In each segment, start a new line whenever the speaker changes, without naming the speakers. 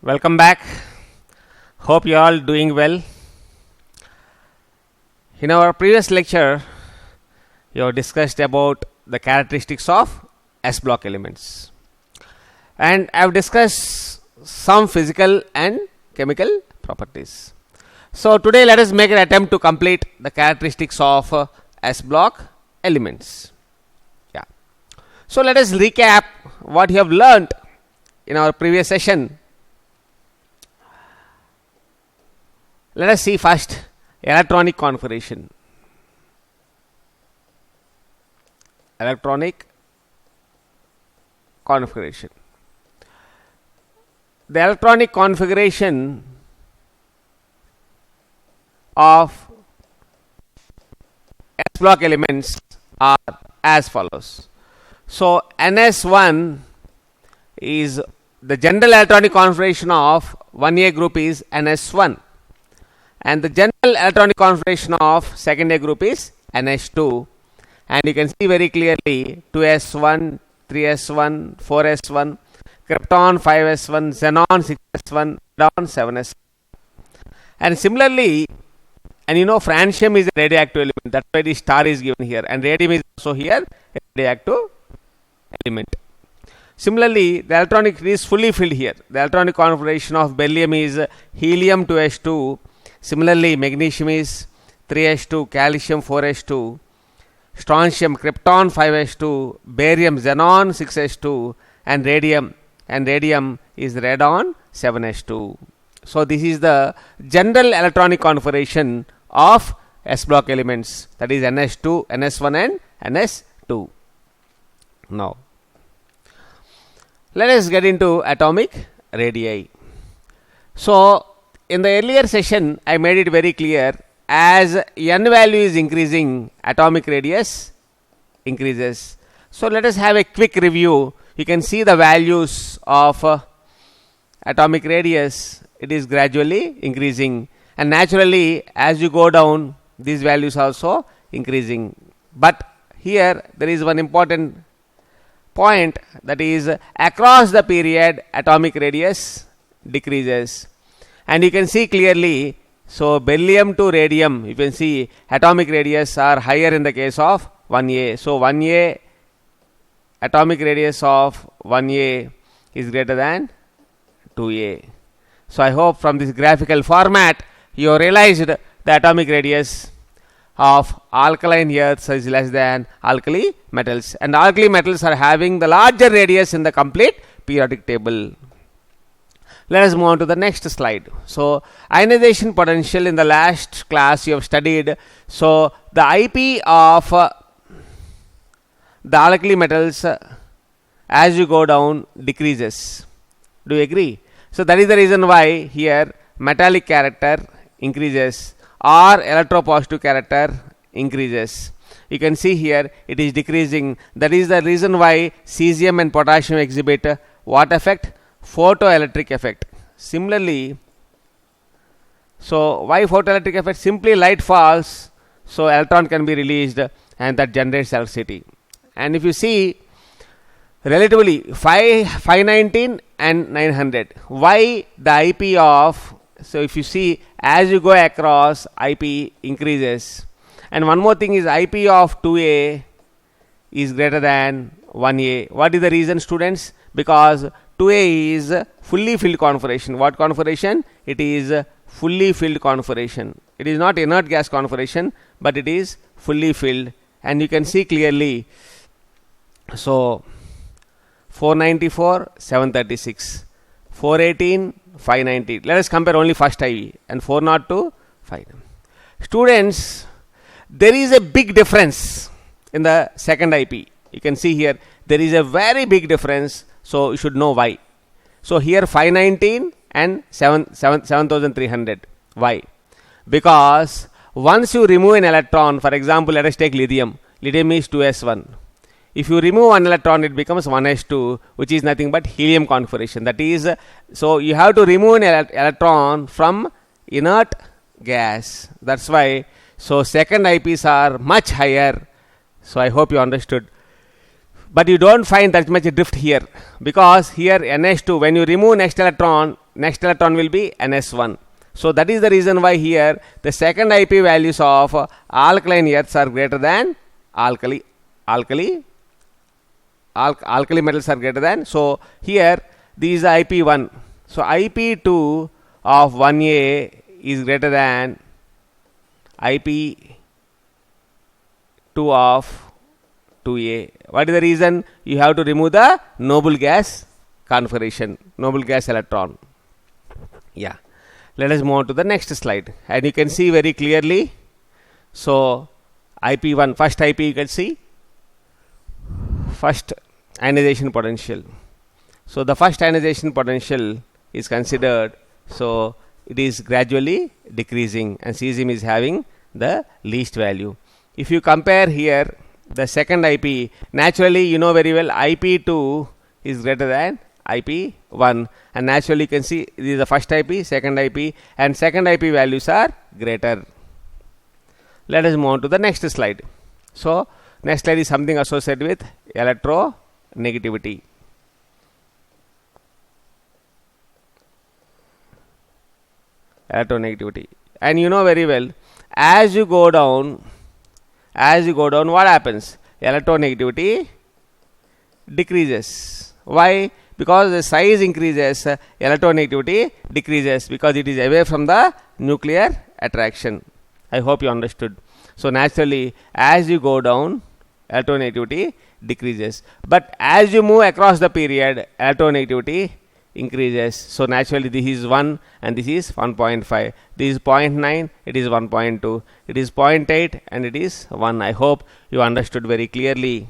Welcome back. Hope you are all doing well. In our previous lecture, you have discussed about the characteristics of S block elements, and I have discussed some physical and chemical properties. So today let us make an attempt to complete the characteristics of S block elements. Yeah. So let us recap what you have learnt in our previous session. Let us see first electronic configuration. Electronic configuration. The electronic configuration of S block elements are as follows. So NS1 is the general electronic configuration of 1A group is NS1, and the general electronic configuration of second A group is NH2, and you can see very clearly 2s1, 3s1, 4s1, krypton 5s1, xenon 6s1, radon 7s1. And similarly, and you know francium is a radioactive element, that's why the star is given here, and radium is also here a radioactive element. Similarly, the electronic is fully filled here. The electronic configuration of beryllium is helium 2s2. Similarly, magnesium is 3s2, calcium 4s2, strontium krypton 5s2, barium xenon 6s2, and radium is radon 7s2. So this is the general electronic configuration of S block elements, that is NS2, NS1 and NS2. Now let us get into atomic radii. So in the earlier session, I made it very clear, as n value is increasing, atomic radius increases. So let us have a quick review. You can see the values of atomic radius. It is gradually increasing, and naturally as you go down, these values also increasing. But here there is one important point, that is across the period atomic radius decreases. And you can see clearly, so beryllium to radium, you can see atomic radius are higher in the case of 1A. So 1A, atomic radius of 1A is greater than 2A. So I hope from this graphical format you realized the atomic radius of alkaline earths is less than alkali metals, and alkali metals are having the larger radius in the complete periodic table. Let us move on to the next slide. So ionization potential, in the last class you have studied. So the IP of the alkali metals as you go down decreases. Do you agree? So that is the reason why here metallic character increases or electropositive character increases. You can see here it is decreasing. That is the reason why cesium and potassium exhibit what effect? Photoelectric effect. Similarly, so why photoelectric effect? Simply light falls, so electron can be released, and that generates electricity. And if you see relatively 519 and 900, why the IP of, so if you see as you go across, IP increases. And one more thing is IP of 2A is greater than 1A. What is the reason, students? Because 2A is fully filled configuration. What configuration? It is fully filled configuration. It is not inert gas configuration, but it is fully filled, and you can see clearly. So 494, 736, 418, 590. Let us compare only first IV, and 402, 5. Students, there is a big difference in the second IP. You can see here there is a very big difference. So you should know why. So here 519 and 7300. Why? Because once you remove an electron, for example, let us take lithium. Lithium is 2s1. If you remove one electron, it becomes 1s2, which is nothing but helium configuration. That is, so you have to remove an electron from inert gas. That's why. So second IPs are much higher. So I hope you understood. But you don't find that much drift here, because here NH2, when you remove next electron, next electron will be ns1. So that is the reason why here the second IP values of alkaline earths are greater than alkali metals are greater than. So here this is IP1. So IP2 of 1A is greater than IP2 of 2A. What is the reason? You have to remove the noble gas configuration, noble gas electron. Yeah. Let us move on to the next slide, and you can see very clearly. So IP1, first IP, you can see first ionization potential. So the first ionization potential is considered, so it is gradually decreasing, and cesium is having the least value. If you compare here the second IP, naturally you know very well IP2 is greater than IP1, and naturally you can see this is the first IP, second IP, and second IP values are greater. Let us move on to the next slide. So next slide is something associated with electronegativity. Electronegativity, and you know very well, as you go down, what happens? Electronegativity decreases. Why? Because the size increases, electronegativity decreases, because it is away from the nuclear attraction. I hope you understood. So naturally, as you go down, electronegativity decreases, but as you move across the period, electronegativity increases. So naturally this is 1 and this is 1.5, this is 0.9, it is 1.2, it is 0.8 and it is 1. I hope you understood very clearly.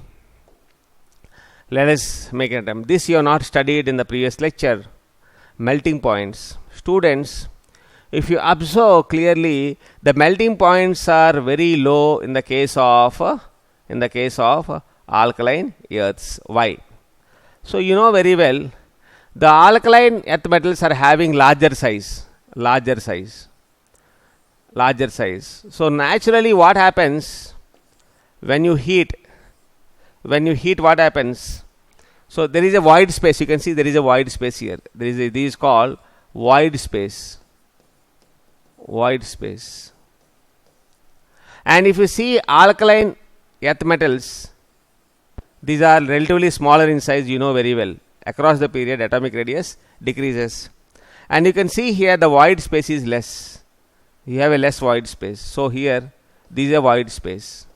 Let us make an attempt. This you have not studied in the previous lecture. Melting points. Students, if you observe clearly, the melting points are very low in the case of alkaline earths. Why? So you know very well, the alkaline earth metals are having larger size. So naturally what happens when you heat, what happens? So there is a void space. You can see there is a void space here. This is called void space. And if you see alkaline earth metals, these are relatively smaller in size, you know very well. Across the period, atomic radius decreases, and you can see here the void space is less. You have a less void space. So here this is a void space,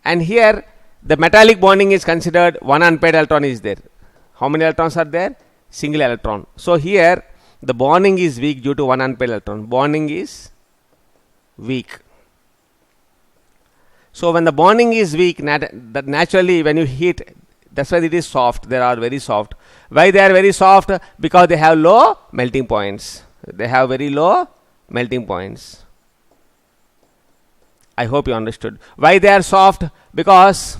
and here the metallic bonding is considered. One unpaired electron is there. How many electrons are there? Single electron. So here the bonding is weak due to one unpaired electron. Bonding is weak. So when the bonding is weak, naturally when you heat, that's why it is soft. They are very soft. Why they are very soft? Because they have low melting points. They have very low melting points. I hope you understood. Why they are soft? Because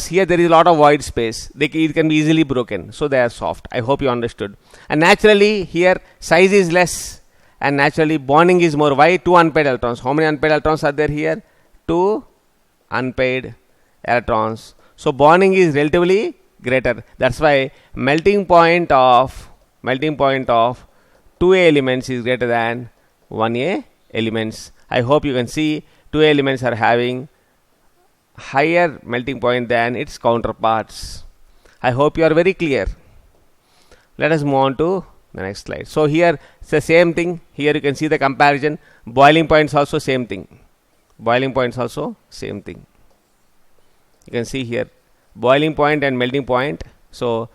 here there is a lot of void space. It can be easily broken. So they are soft. I hope you understood. And naturally here size is less, and naturally bonding is more. Why? 2 unpaired electrons. How many unpaired electrons are there here? 2 unpaired electrons. So bonding is relatively greater. That's why melting point of 2A elements is greater than 1A elements. I hope you can see 2A elements are having higher melting point than its counterparts. I hope you are very clear. Let us move on to the next slide. So here it's the same thing. Here you can see the comparison. Boiling points also same thing. You can see here boiling point and melting point. So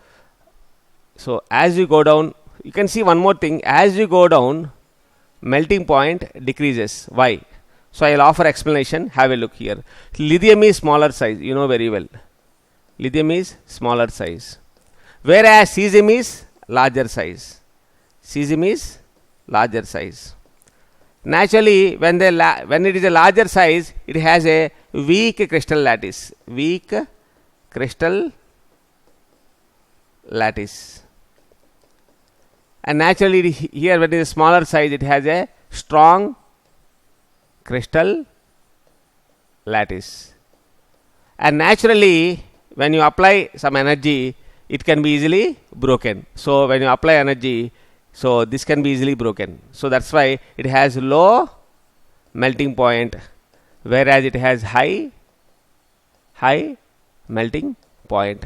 as you go down, you can see one more thing. As you go down, melting point decreases. Why? So I will offer explanation. Have a look here. Lithium is smaller size. You know very well. Lithium is smaller size, whereas cesium is larger size. Naturally, when it is a larger size, it has a weak crystal lattice. And naturally here when it is a smaller size, it has a strong crystal lattice. And naturally when you apply some energy, it can be easily broken. So when you apply energy, so this can be easily broken. So that's why it has low melting point, whereas it has high melting point.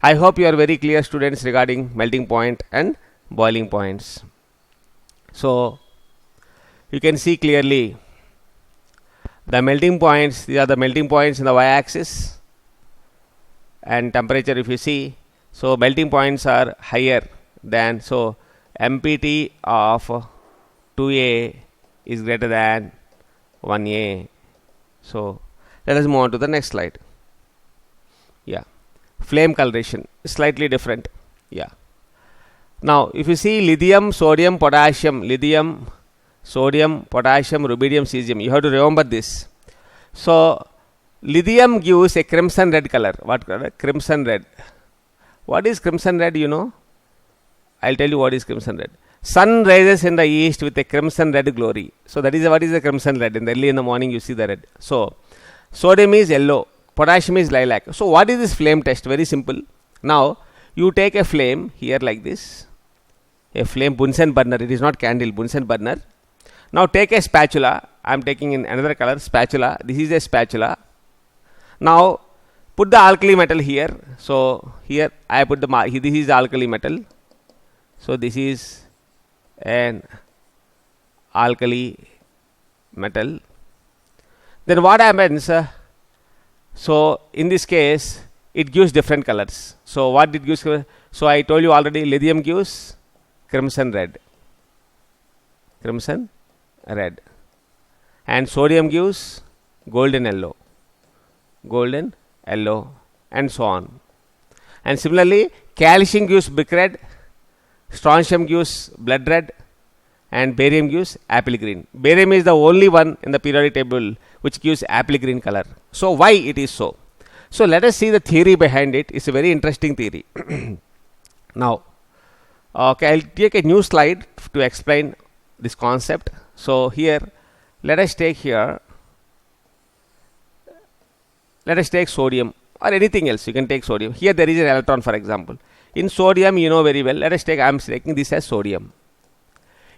I hope you are very clear, students, regarding melting point and boiling points. So you can see clearly the melting points. These are the melting points in the y-axis, and temperature if you see, so melting points are higher than, so MPT of 2A is greater than 1A. So let us move on to the next slide. Yeah, flame coloration is slightly different. Yeah, now if you see lithium, sodium, potassium, lithium, sodium, potassium, rubidium, cesium, you have to remember this. So lithium gives a crimson red color. What color? Crimson red. What is crimson red? You know, I'll tell you what is crimson red. Sun rises in the east with a crimson red glory. So that is what is the crimson red. In the early in the morning you see the red. So sodium is yellow, potassium is lilac. So what is this flame test? Very simple. Now you take a flame here like this, a flame Bunsen burner. It is not candle, Bunsen burner. Now take a spatula. I am taking in another color, spatula. This is a spatula. Now put the alkali metal here. So here I put the this is the alkali metal. So this is an alkali metal. Then what happens? So in this case it gives different colors. So what it gives? So I told you already, lithium gives crimson red, and sodium gives golden yellow, and so on. And similarly calcium gives brick red, strontium gives blood red, and barium gives apple green. Barium is the only one in the periodic table which gives apple green color. So why it is so? So let us see the theory behind it. It's a very interesting theory. Now okay, I'll take a new slide to explain this concept. So here let us take sodium or anything else. You can take sodium. Here there is an electron, for example. In sodium, you know very well. Let us take, I am taking this as sodium.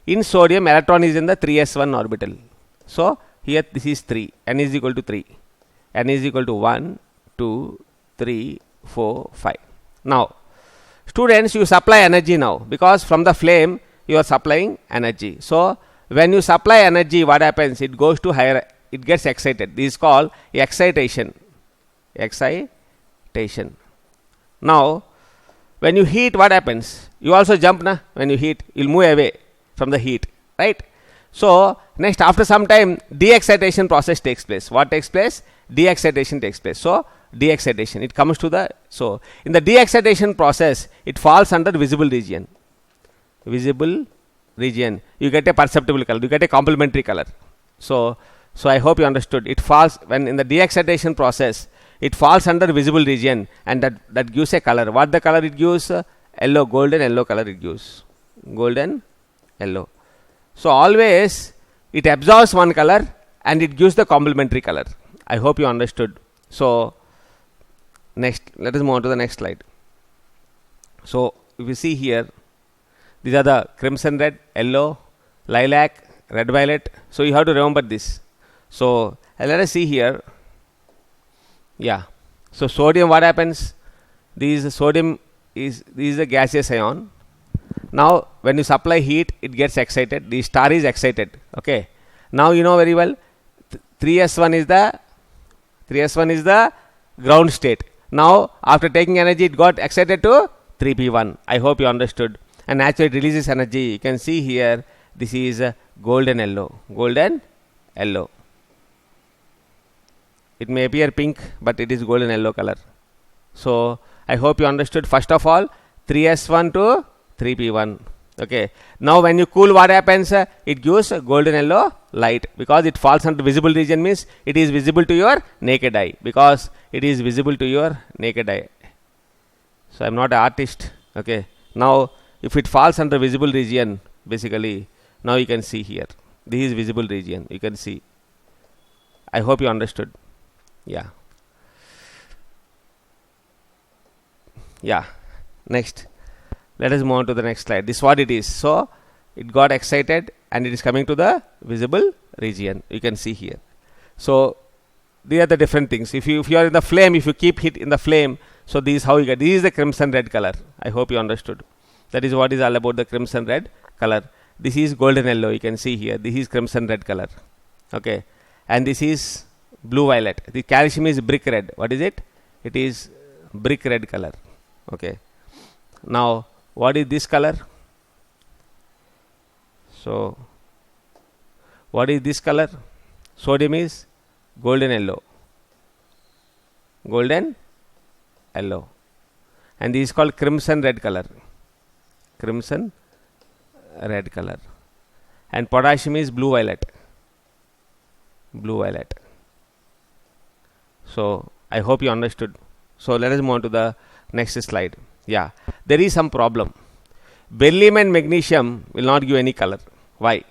In sodium, electron is in the 3s1 orbital. So here this is 3. N is equal to 3. N is equal to 1, 2, 3, 4, 5. Now students, you supply energy now, because from the flame you are supplying energy. So when you supply energy, what happens? It goes to higher, it gets excited. This is called excitation. Now when you heat, what happens? You also jump, na? When you heat, you'll move away from the heat, right? So next, after some time, de-excitation process takes place. What takes place? De-excitation takes place. So de-excitation, it comes to the, so in the de-excitation process, it falls under visible region. You get a perceptible color, you get a complementary color. So I hope you understood. It falls, when in the de-excitation process, it falls under visible region, and that gives a color. What the color it gives? Yellow, golden yellow color it gives. Golden yellow. So always it absorbs one color and it gives the complementary color. I hope you understood. So next, let us move on to the next slide. So if you see here, these are the crimson red, yellow, lilac, red violet. So you have to remember this. So let us see here. Yeah. So sodium, what happens? This is a gaseous ion. Now when you supply heat, it gets excited. The star is excited. Okay. Now you know very well, 3s1 is the ground state. Now after taking energy, it got excited to 3p1. I hope you understood. And naturally it releases energy. You can see here, this is golden yellow. It may appear pink, but it is golden yellow color. So I hope you understood. First of all, 3s1 to 3p1. Okay. Now when you cool, what happens? It gives golden yellow light, because it falls under visible region, means it is visible to your naked eye. Because it is visible to your naked eye. So I am not an artist. Okay. Now if it falls under visible region, basically, now you can see here, this is visible region. You can see. I hope you understood. Yeah. Next, let us move on to the next slide. This is what it is. So it got excited and it is coming to the visible region. You can see here. So these are the different things. If you are in the flame, if you keep hit in the flame, so this is how you get. This is the crimson red color. I hope you understood. That is what is all about the crimson red color. This is golden yellow. You can see here. This is crimson red color. Okay, and this is blue violet. The calcium is brick red. What is it? It is brick red color. Okay. Now, what is this color? So, what is this color? Sodium is golden yellow. Golden yellow. And this is called crimson red color. Crimson red color. And potassium is blue violet. Blue violet. So, I hope you understood. So, let us move on to the next slide. Yeah, there is some problem. Beryllium and magnesium will not give any color. Why?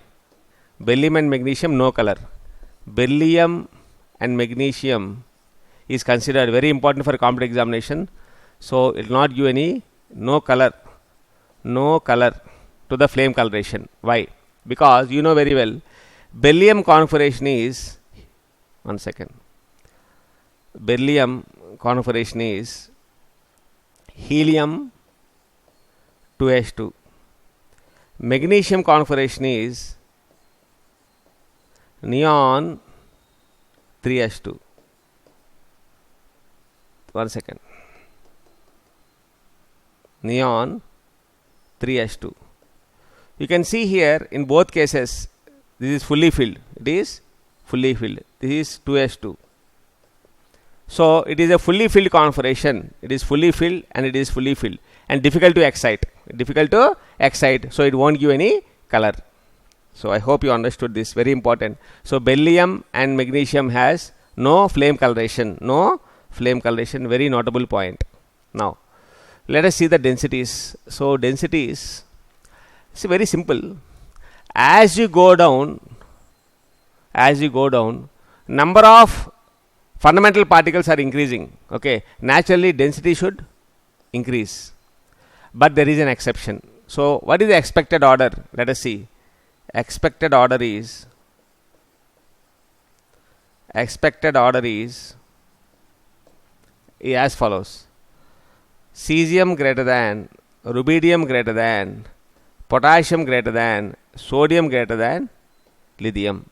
Beryllium and magnesium, no color. Beryllium and magnesium is considered very important for competitive examination. So, it will not give any, no color to the flame coloration. Why? Because you know very well, beryllium configuration is, one second, beryllium configuration is helium 2s2. Magnesium configuration is neon 3s2. One second. Neon 3s2. You can see here in both cases, this is fully filled. It is fully filled. This is 2s2. So it is a fully filled configuration. It is fully filled and it is fully filled and difficult to excite. Difficult to excite. So it won't give any color. So I hope you understood this. Very important. So beryllium and magnesium has no flame coloration. No flame coloration. Very notable point. Now let us see the densities. So densities. See, very simple. As you go down, number of fundamental particles are increasing. Okay, naturally density should increase, but there is an exception. So what is the expected order? Let us see. Expected order is as follows: cesium greater than, rubidium greater than, potassium greater than, sodium greater than lithium.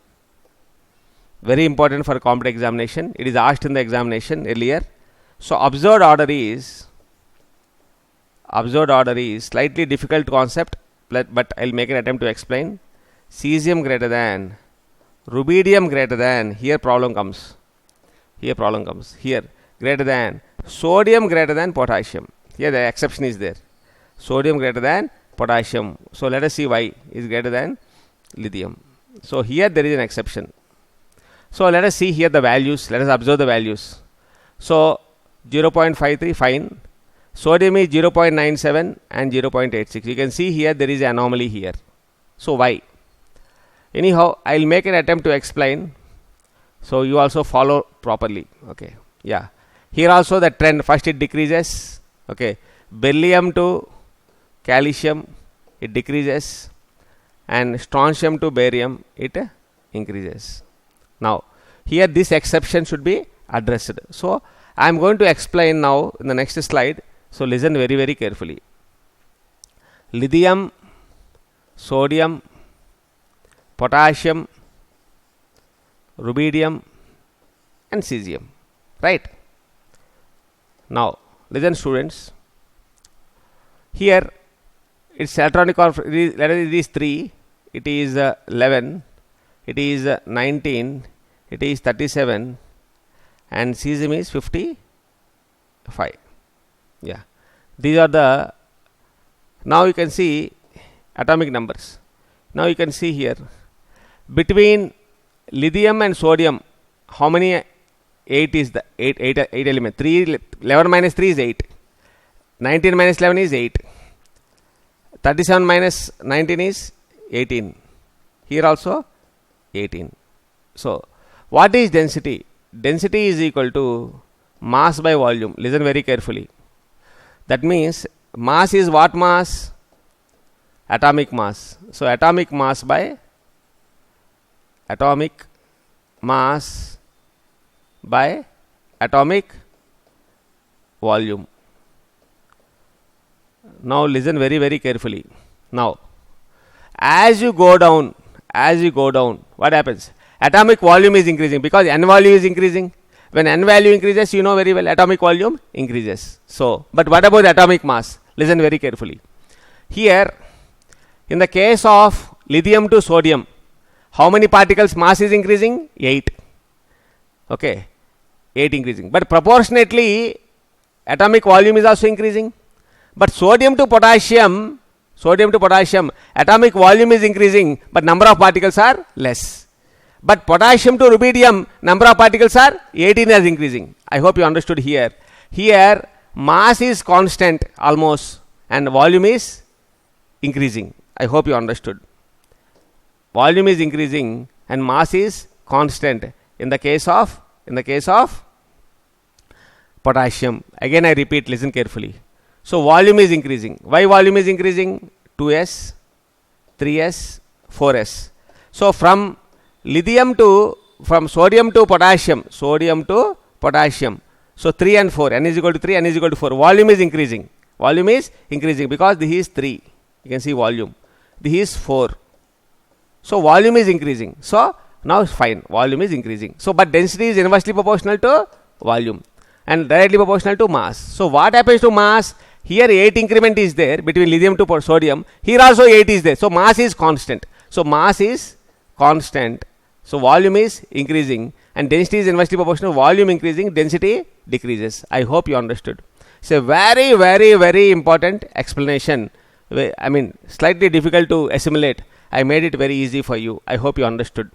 Very important for competitive examination. It is asked in the examination earlier. So observed order is slightly difficult concept, but I'll make an attempt to explain. Cesium greater than, rubidium greater than, here problem comes. Here greater than, sodium greater than potassium. Here the exception is there. Sodium greater than potassium. So let us see why is greater than lithium. So here there is an exception. So let us see here the values. Let us observe the values. So 0.53 fine. Sodium is 0.97 and 0.86. You can see here there is an anomaly here. So why? Anyhow, I will make an attempt to explain. So you also follow properly. Okay. Yeah. Here also the trend. First it decreases. Okay. Beryllium to calcium it decreases, and strontium to barium it increases. Now here this exception should be addressed. So I am going to explain now in the next slide. So listen very, very carefully. Lithium, sodium, potassium, rubidium and cesium. Right? Now listen students. Here its electronic configuration, it is 3, it is 11, it is 19, it is 37 and cesium is 55. Yeah, these are the, now you can see atomic numbers. Now you can see here between lithium and sodium, how many 8 is the 8 element? 3, 11 minus 3 is 8, 19 minus 11 is 8, 37 minus 19 is 18. Here also 18. So what is density? Density is equal to mass by volume. Listen very carefully. That means Mass is what mass? Atomic mass. So atomic mass by atomic mass by atomic volume. Now listen very, very carefully. Now, as you go down, what happens? Atomic volume is increasing because n value is increasing. When n value increases, you know very well, atomic volume increases. So, but what about atomic mass? Listen very carefully. Here, in the case of lithium to sodium, how many particles mass is increasing? 8. Okay, 8 increasing. But proportionately, atomic volume is also increasing. But sodium to potassium, atomic volume is increasing, but number of particles are less. But potassium to rubidium, number of particles are 18 is increasing. I hope you understood here. Here, mass is constant almost and volume is increasing. I hope you understood. Volume is increasing and mass is constant in the case of potassium. Again I repeat, listen carefully. So volume is increasing. Why volume is increasing? 2s, 3s, 4s. So from sodium to potassium. So 3 and 4, n is equal to 3, n is equal to 4. Volume is increasing. Volume is increasing because this is 3. You can see volume. This is 4. So volume is increasing. So now fine, volume is increasing. So but density is inversely proportional to volume and directly proportional to mass. So what happens to mass? Here 8 increment is there between lithium to sodium. Here also 8 is there. So mass is constant. So mass is constant. So volume is increasing and density is inversely proportional. Volume increasing, density decreases. I hope you understood. It's a very, very, very important explanation. I mean, slightly difficult to assimilate. I made it very easy for you. I hope you understood.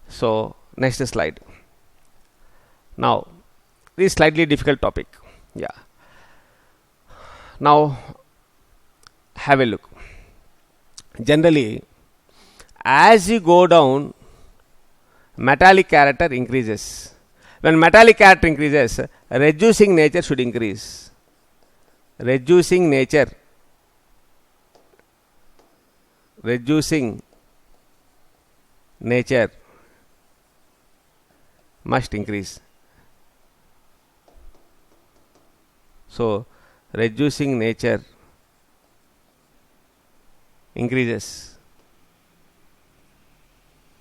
So next slide. Now, this is slightly difficult topic. Yeah. Now, have a look. Generally, as you go down, metallic character increases. When metallic character increases, reducing nature should increase. Reducing nature must increase. So, reducing nature increases.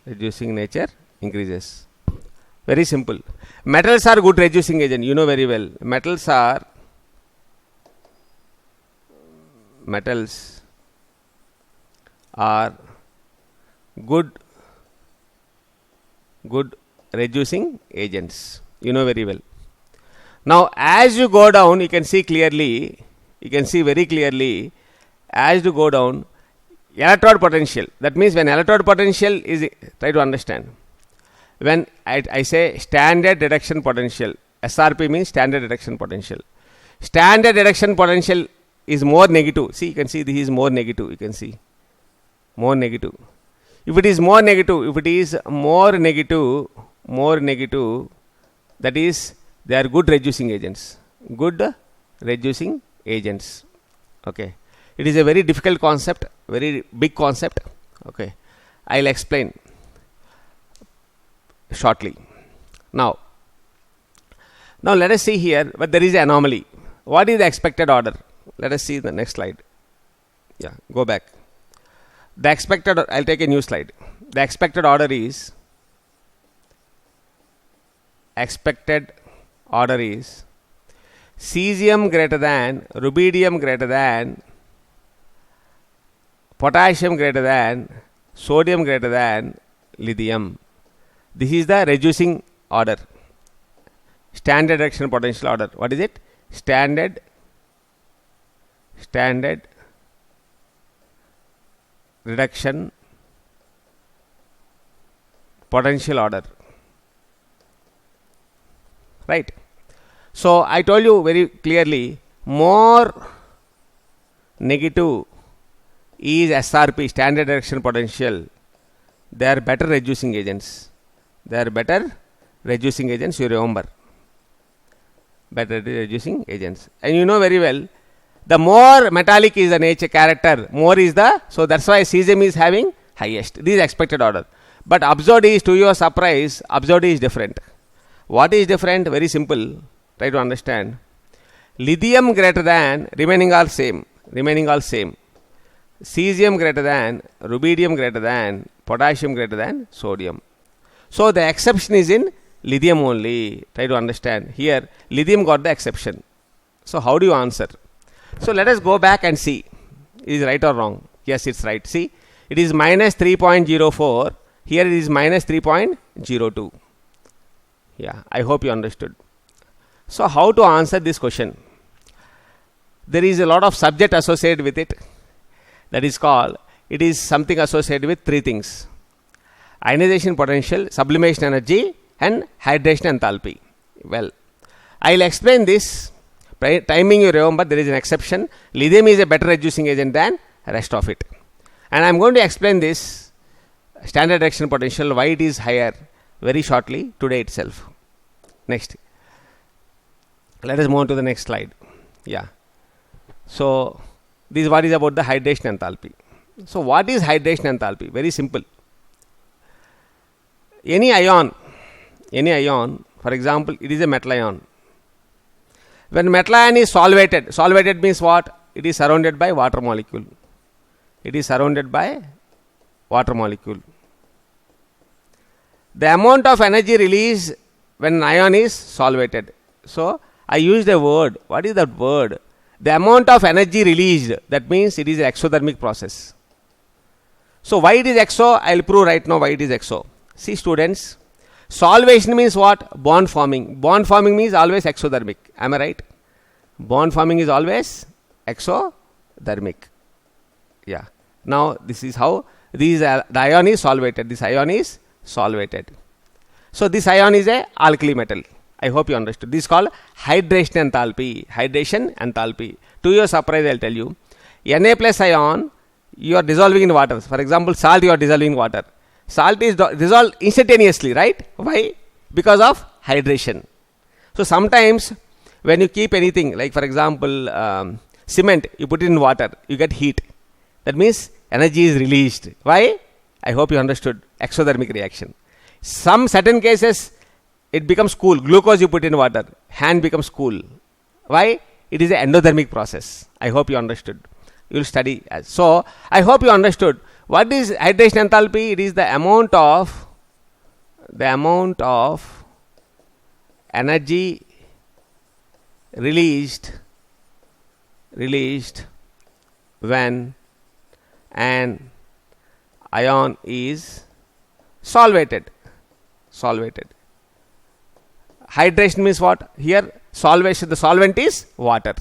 Reducing nature increases. Very simple. Metals are good reducing agent. You know very well. Metals are good reducing agents. You know very well. Now, as you go down, you can see clearly, very clearly, as you go down, electrode potential. That means when electrode potential is, try to understand. When I say standard reduction potential, SRP means standard reduction potential. Standard reduction potential is more negative. See, you can see this is more negative. You can see more negative. If it is more negative, that is, they are good reducing agents. Okay. It is a very difficult concept, very big concept. Okay. I'll explain shortly. Now let us see here, but there is an anomaly. What is the expected order? Let us see the next slide. Yeah, go back. The expected, I'll take a new slide. The expected order is cesium greater than, rubidium greater than, potassium greater than, sodium greater than, lithium. This is the reducing order. Standard reduction potential order. What is it? Standard reduction potential order. Right. So I told you very clearly, more negative is SRP, standard reduction potential. They are better reducing agents. You remember. Better reducing agents. And you know very well, The more metallic is the nature character, more is the, so that's why cesium is having highest. This is expected order. But observed is, to your surprise, observed is different. What is different? Very simple. Try to understand. Lithium greater than, remaining all same. Cesium greater than, rubidium greater than, potassium greater than sodium. So the exception is in lithium only. Try to understand. Here, lithium got the exception. So how do you answer? So let us go back and see. Is it right or wrong? Yes, it's right. See, it is minus 3.04. Here it is minus 3.02. Yeah, I hope you understood. So how to answer this question? There is a lot of subject associated with it. That is called, it is something associated with three things: ionization potential, sublimation energy, and hydration enthalpy. Well, I'll explain this. Timing, you remember, there is an exception. Lithium is a better reducing agent than rest of it. And I'm going to explain this standard reaction potential, why it is higher, very shortly today itself. Next. Let us move on to the next slide. Yeah. So, this is what is about the hydration enthalpy. So, what is hydration enthalpy? Very simple. Any ion, for example, it is a metal ion. When metal ion is solvated means what? It is surrounded by water molecule. The amount of energy released when an ion is solvated. So, I used a word. What is that word? The amount of energy released. That means it is an exothermic process. So, why it is exo? I will prove right now why it is exo. See students, solvation means what? Bond forming. Bond forming means always exothermic. Am I right? Bond forming is always exothermic. Yeah. Now, this is how the ion is solvated. This ion is solvated. So, this ion is a alkali metal. I hope you understood. This is called hydration enthalpy. To your surprise, I will tell you. Na plus ion, you are dissolving in water. For example, salt you are dissolving in water. Salt is dissolved instantaneously, right? Why? Because of hydration. So, sometimes when you keep anything, like for example, cement, you put it in water, you get heat. That means energy is released. Why? I hope you understood. Exothermic reaction. Some certain cases, it becomes cool. Glucose you put in water, hand becomes cool. Why? It is an endothermic process. I hope you understood. You will study. So, I hope you understood. What is hydration enthalpy? It is the amount of energy released when an ion is solvated. Hydration means what? Here solvation, the solvent is water.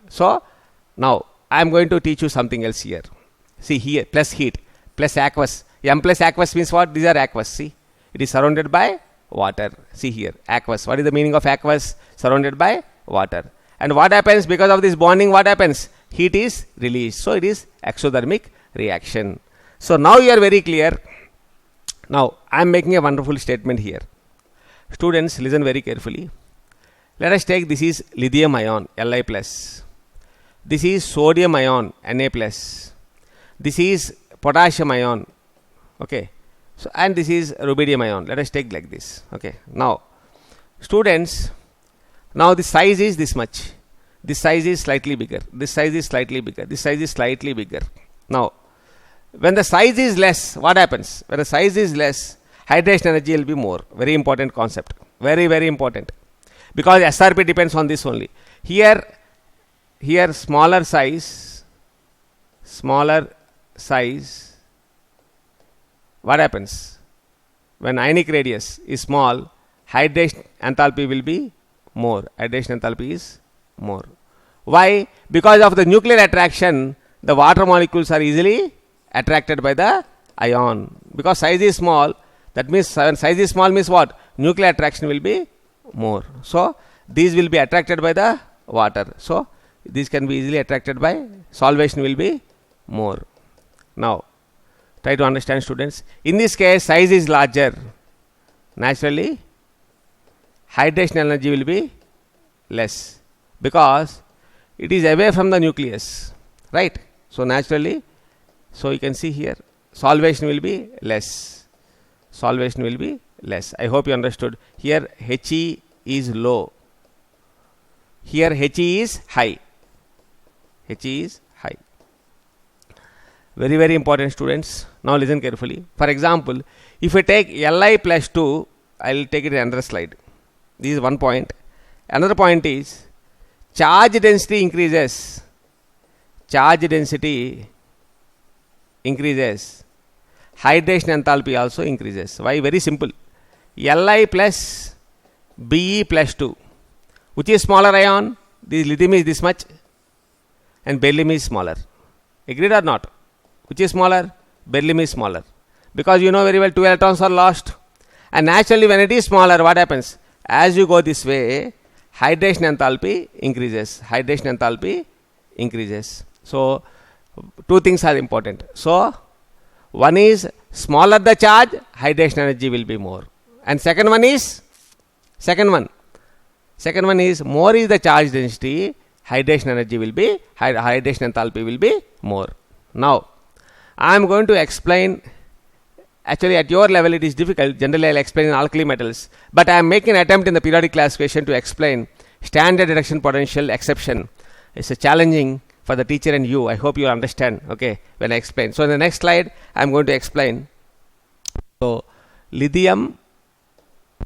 So, now I am going to teach you something else here. See here, plus heat, plus aqueous. M plus aqueous means what? These are aqueous. See, it is surrounded by water. See here, aqueous. What is the meaning of aqueous? Surrounded by water. And what happens because of this bonding? What happens? Heat is released. So, it is exothermic reaction. So, now you are very clear. Now, I am making a wonderful statement here. Students, listen very carefully. Let us take, this is lithium ion, Li+. This is sodium ion, Na+. This is potassium ion. Okay. So, and this is rubidium ion. Let us take like this. Okay. Now, students, now the size is this much. This size is slightly bigger. This size is slightly bigger. This size is slightly bigger. Now, when the size is less, what happens? When the size is less, hydration energy will be more. Very important concept. Very, very important. Because SRP depends on this only. Here smaller size, what happens? When ionic radius is small, hydration enthalpy will be more. Hydration enthalpy is more. Why? Because of the nuclear attraction, the water molecules are easily attracted by the ion. Because size is small, that means when size is small means what? Nuclear attraction will be more. So, these will be attracted by the water. So, these can be easily attracted by solvation will be more. Now, try to understand students. In this case, size is larger. Naturally, hydration energy will be less. Because it is away from the nucleus, right? So naturally, so you can see here, solvation will be less. Solvation will be less. I hope you understood. Here He is low. Here He is high. He is high. Very, very important, students. Now listen carefully. For example, if I take Li plus 2, I will take it in another slide. This is one point. Another point is charge density increases. Charge density increases. Hydration enthalpy also increases. Why? Very simple. Li plus Be plus 2. Which is smaller ion? This lithium is this much and beryllium is smaller. Agreed or not? Which is smaller? Beryllium is smaller. Because you know very well 2 electrons are lost. And naturally when it is smaller, what happens? As you go this way, hydration enthalpy increases. Hydration enthalpy increases. So, two things are important. So, one is smaller the charge, hydration energy will be more. And second one is more is the charge density, hydration energy will be, hydration enthalpy will be more. Now, I am going to explain, actually at your level it is difficult, generally I will explain in alkali metals, but I am making an attempt in the periodic classification to explain standard reduction potential exception. It's a challenging for the teacher and you. I hope you understand, okay, when I explain. So in the next slide, I am going to explain. So, lithium,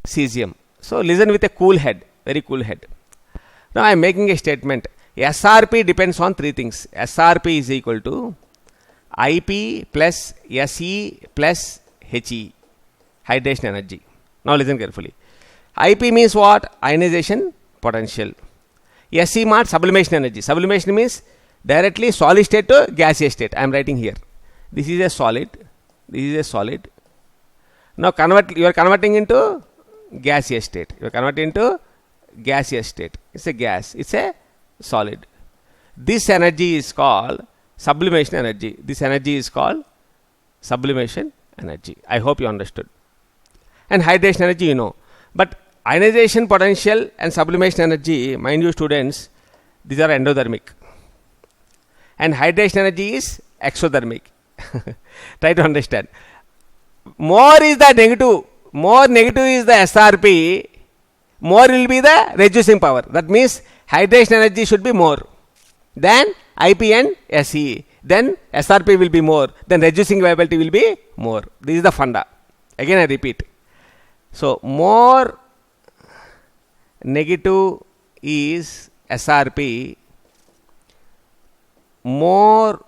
cesium. So listen with a cool head, very cool head. Now I am making a statement. SRP depends on three things. SRP is equal to IP plus SE plus HE, hydration energy. Now listen carefully. IP means what? Ionization potential. SE means sublimation energy. Sublimation means directly solid state to gaseous state. I am writing here. This is a solid. This is a solid. Now you are converting into gaseous state. You are converting into gaseous state. It's a gas. It's a solid. This energy is called sublimation energy. This energy is called sublimation energy. I hope you understood. And hydration energy you know. But ionization potential and sublimation energy, mind you students, these are endothermic. And hydration energy is exothermic. Try to understand. More is the negative. More negative is the SRP. More will be the reducing power. That means hydration energy should be more than IP and SE. Then SRP will be more. Then reducing viability will be more. This is the funda. Again I repeat. So more negative is SRP. More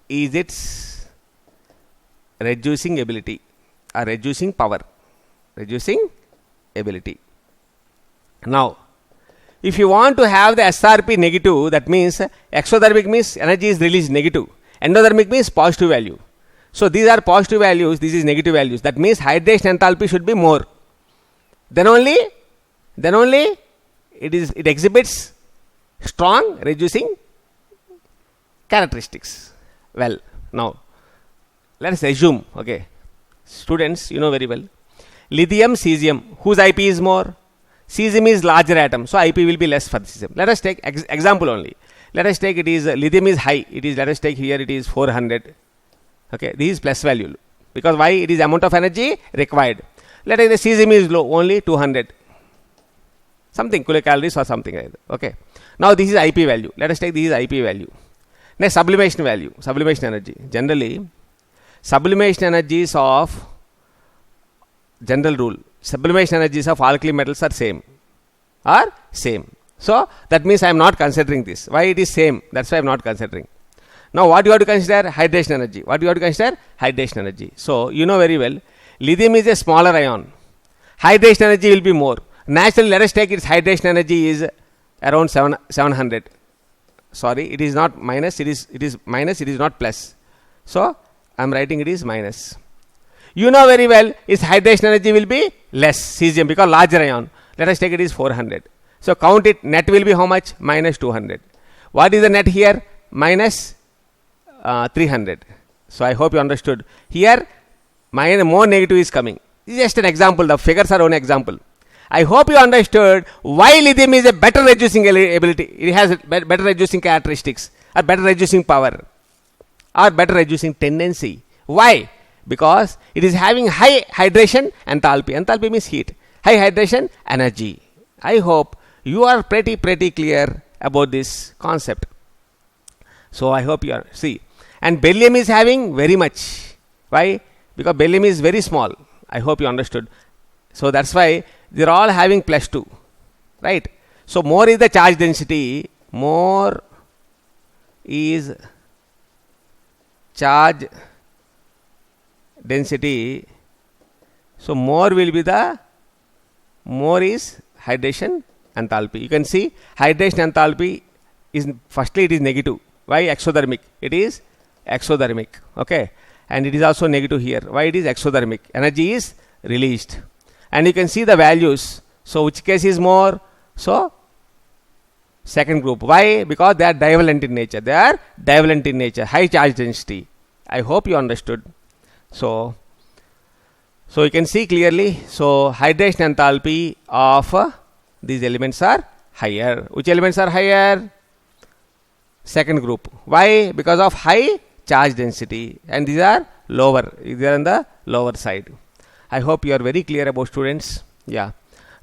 is its reducing ability or reducing power. Reducing ability. Now, if you want to have the SRP negative, that means exothermic means energy is released negative. Endothermic means positive value. So these are positive values, this is negative values. That means hydration enthalpy should be more. Then only it exhibits strong reducing characteristics. Well, now let us assume, okay, students, you know very well, lithium, cesium, whose IP is more? Cesium is larger atom, so IP will be less for cesium. Let us take example only. Let us take it is lithium is high. It is, let us take here it is 400. Okay, this is plus value because why? It is amount of energy required. Let us say the cesium is low, only 200. Something kilocalories or something like that. Okay. Now this is IP value. Let us take this is IP value. Next sublimation value, sublimation energy. Generally, sublimation energies of general rule. Sublimation energies of alkali metals are same. So that means I am not considering this. Why it is same? That's why I am not considering. Now what you have to consider? Hydration energy. What you have to consider? Hydration energy. So you know very well, lithium is a smaller ion. Hydration energy will be more. Naturally, let us take its hydration energy is around 700. Sorry, it is not minus. It is minus. It is not plus. So I am writing it is minus. You know very well its hydration energy will be less, cesium, because larger ion. Let us take it is 400. So count it, net will be how much? Minus 200. What is the net here? Minus 300. So I hope you understood. Here more negative is coming. This is just an example. The figures are only example. I hope you understood why lithium is a better reducing ability. It has better reducing characteristics, or better reducing power, or better reducing tendency. Why? Because it is having high hydration enthalpy. Enthalpy means heat. High hydration energy. I hope you are pretty clear about this concept. So I hope you are. See, and beryllium is having very much. Why? Because beryllium is very small. I hope you understood. So that's why they're all having +2, right? So more is the charge density. More is charge density. So more will be the more is hydration enthalpy. You can see hydration enthalpy is firstly it is negative. Why? Exothermic. It is exothermic. Okay, and it is also negative here. Why? It is exothermic. Energy is released, and you can see the values. So which case is more? So second group. Why? Because they are divalent in nature. They are divalent in nature. High charge density. I hope you understood. So you can see clearly. So hydration enthalpy of these elements are higher. Which elements are higher? Second group. Why? Because of high charge density, and these are lower. They are on the lower side. I hope you are very clear about, students. Yeah.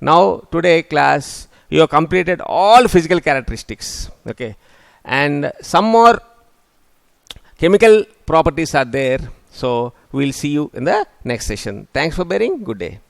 Now today class you have completed all physical characteristics. Okay, and some more chemical properties are there. So we will see you in the next session. Thanks for bearing. Good day.